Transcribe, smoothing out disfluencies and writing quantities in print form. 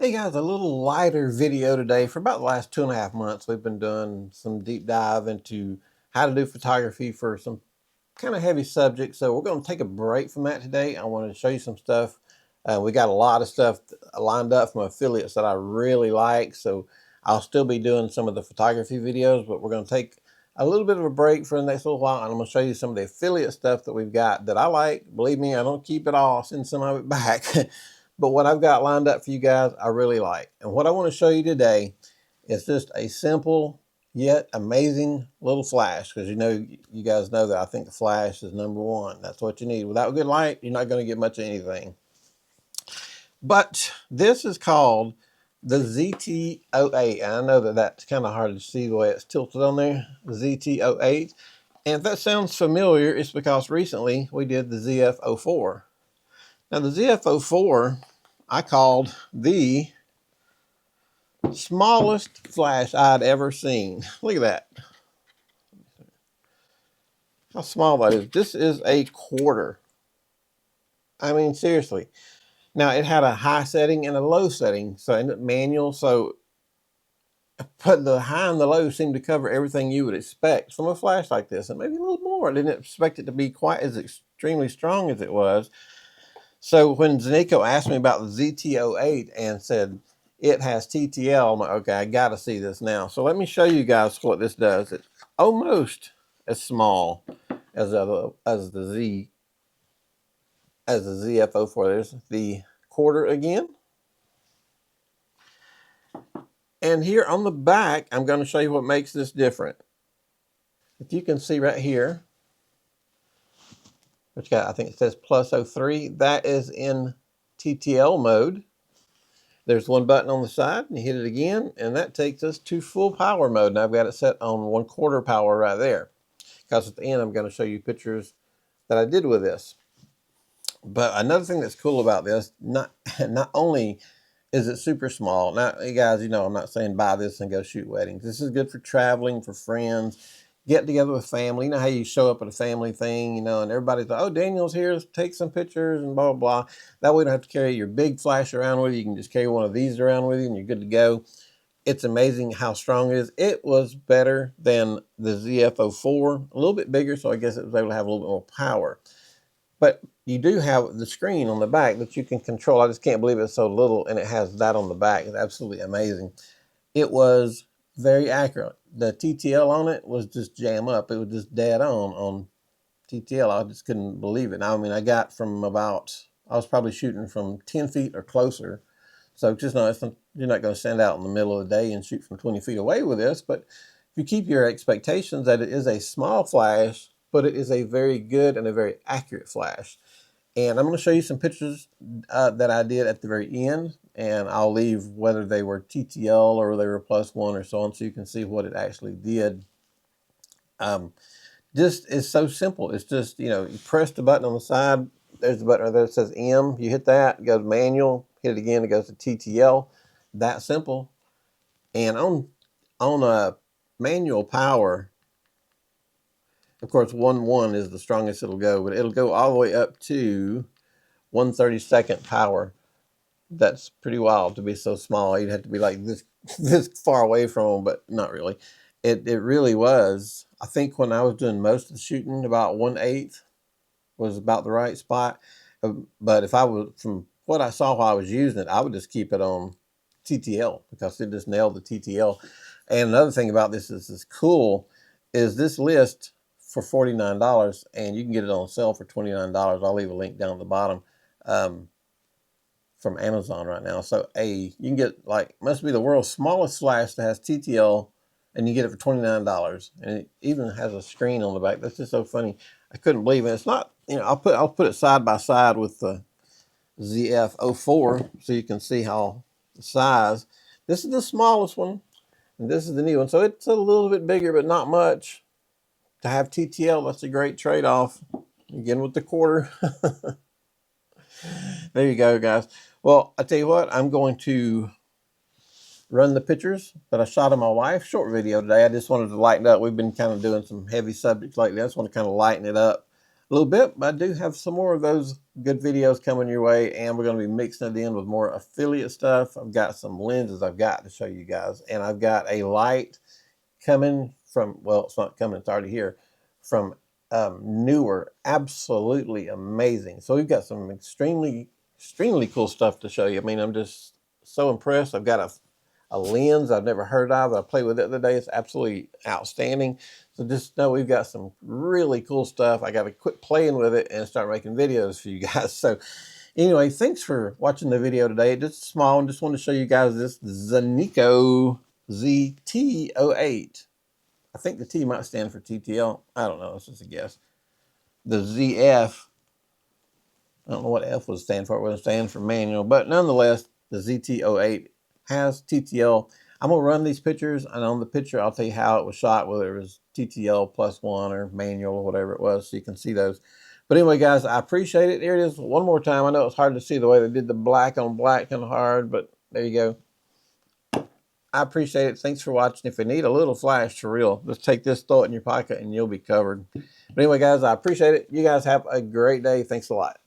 Hey guys, a little lighter video today. For about the last 2.5 months, we've been doing some deep dive into how to do photography for some kind of heavy subjects. So we're going to take a break from that today. I wanted to show you some stuff. We got a lot of stuff lined up from affiliates that I really like. So I'll still be doing some of the photography videos, but we're going to take a little bit of a break for the next little while. And I'm going to show you some of the affiliate stuff that we've got that I like. Believe me, I don't keep it all. I'll send some of it back. But what I've got lined up for you guys, I really like. And what I want to show you today is just a simple yet amazing little flash. Because you guys know that I think the flash is number one. That's what you need. Without good light, you're not going to get much of anything. But this is called the ZT08. And I know that that's kind of hard to see the way it's tilted on there. The ZT08. And if that sounds familiar, it's because recently we did the ZF04. Now the ZF04 I called the smallest flash I'd ever seen. Look at that. How small that is. This is a quarter. I mean, seriously. Now, it had a high setting and a low setting, so in manual, so but the high and the low seemed to cover everything you would expect from a flash like this, and maybe a little more. I didn't expect it to be quite as extremely strong as it was. So when Zeniko asked me about the ZT08 and said it has TTL, I'm like, okay, I got to see this now. So let me show you guys what this does. It's almost as small as the ZF04. There's the quarter again. And here on the back, I'm going to show you what makes this different. If you can see right here, which got, I think it says plus 03, that is in TTL mode. There's one button on the side, and you hit it again, and that takes us to full power mode. And I've got it set on 1/4 power right there. Because at the end, I'm going to show you pictures that I did with this. But another thing that's cool about this, not only is it super small. Now, you guys, I'm not saying buy this and go shoot weddings. This is good for traveling, for friends, get together with family. You know how you show up at a family thing, and everybody's like, oh, Daniel's here, let's take some pictures and blah, blah, blah. That way you don't have to carry your big flash around with you. You can just carry one of these around with you and you're good to go. It's amazing how strong it is. It was better than the ZF04, a little bit bigger, so I guess it was able to have a little bit more power. But you do have the screen on the back that you can control. I just can't believe it's so little, and it has that on the back. It's absolutely amazing. It was very accurate. The TTL on it was just jam up. It was just dead on TTL. I just couldn't believe it. I mean, I was probably shooting from 10 feet or closer. So just know you're not going to stand out in the middle of the day and shoot from 20 feet away with this. But if you keep your expectations that it is a small flash, but it is a very good and a very accurate flash. And I'm going to show you some pictures that I did at the very end, and I'll leave whether they were TTL or they were +1 or so on, so you can see what it actually did. This is so simple. It's just, you press the button on the side. There's the button right there that says M. You hit that, it goes manual. Hit it again, it goes to TTL. That simple. And on manual power, of course, 1.1 is the strongest it'll go, but it'll go all the way up to 1/32 power. That's pretty wild to be so small. You'd have to be like this far away from them, but not really. It really was. I think when I was doing most of the shooting, about 1/8 was about the right spot. But if I was, from what I saw while I was using it, I would just keep it on TTL because it just nailed the TTL. And another thing about this is cool is this list for $49, and you can get it on sale for $29. I'll leave a link down at the bottom from Amazon right now. So you can get, must be the world's smallest flash that has TTL, and you get it for $29. And it even has a screen on the back. That's just so funny. I couldn't believe it. It's not, I'll put it side by side with the ZF04 so you can see how the size. This is the smallest one, and this is the new one. So it's a little bit bigger, but not much. To have TTL, that's a great trade-off. Again with the quarter. There you go, guys. Well, I tell you what, I'm going to run the pictures that I shot of my wife. Short video today. I just wanted to lighten up. We've been kind of doing some heavy subjects lately. I just want to kind of lighten it up little bit, but I do have some more of those good videos coming your way, and we're going to be mixing it in with more affiliate stuff. I've got some lenses I've got to show you guys, and I've got a light coming from, well, it's not coming, it's already here, from Newer. Absolutely amazing. So we've got some extremely cool stuff to show you. I mean, I'm just so impressed. I've got a lens I've never heard of. I played with it the other day. It's absolutely outstanding. So just know we've got some really cool stuff. I got to quit playing with it and start making videos for you guys. So anyway, thanks for watching the video today. Just small, and just want to show you guys this Zeniko ZT08. I think the T might stand for TTL. I don't know. It's just a guess. The ZF, I don't know what F would stand for. It would stand for manual. But nonetheless, the ZT08 has TTL. I'm going to run these pictures, and on the picture, I'll tell you how it was shot, whether it was TTL +1 or manual or whatever it was, so you can see those. But anyway, guys, I appreciate it. Here it is one more time. I know it's hard to see the way they did the black on black kind of hard, but there you go. I appreciate it. Thanks for watching. If you need a little flash for real, just take this, throw it in your pocket, and you'll be covered. But anyway, guys, I appreciate it. You guys have a great day. Thanks a lot.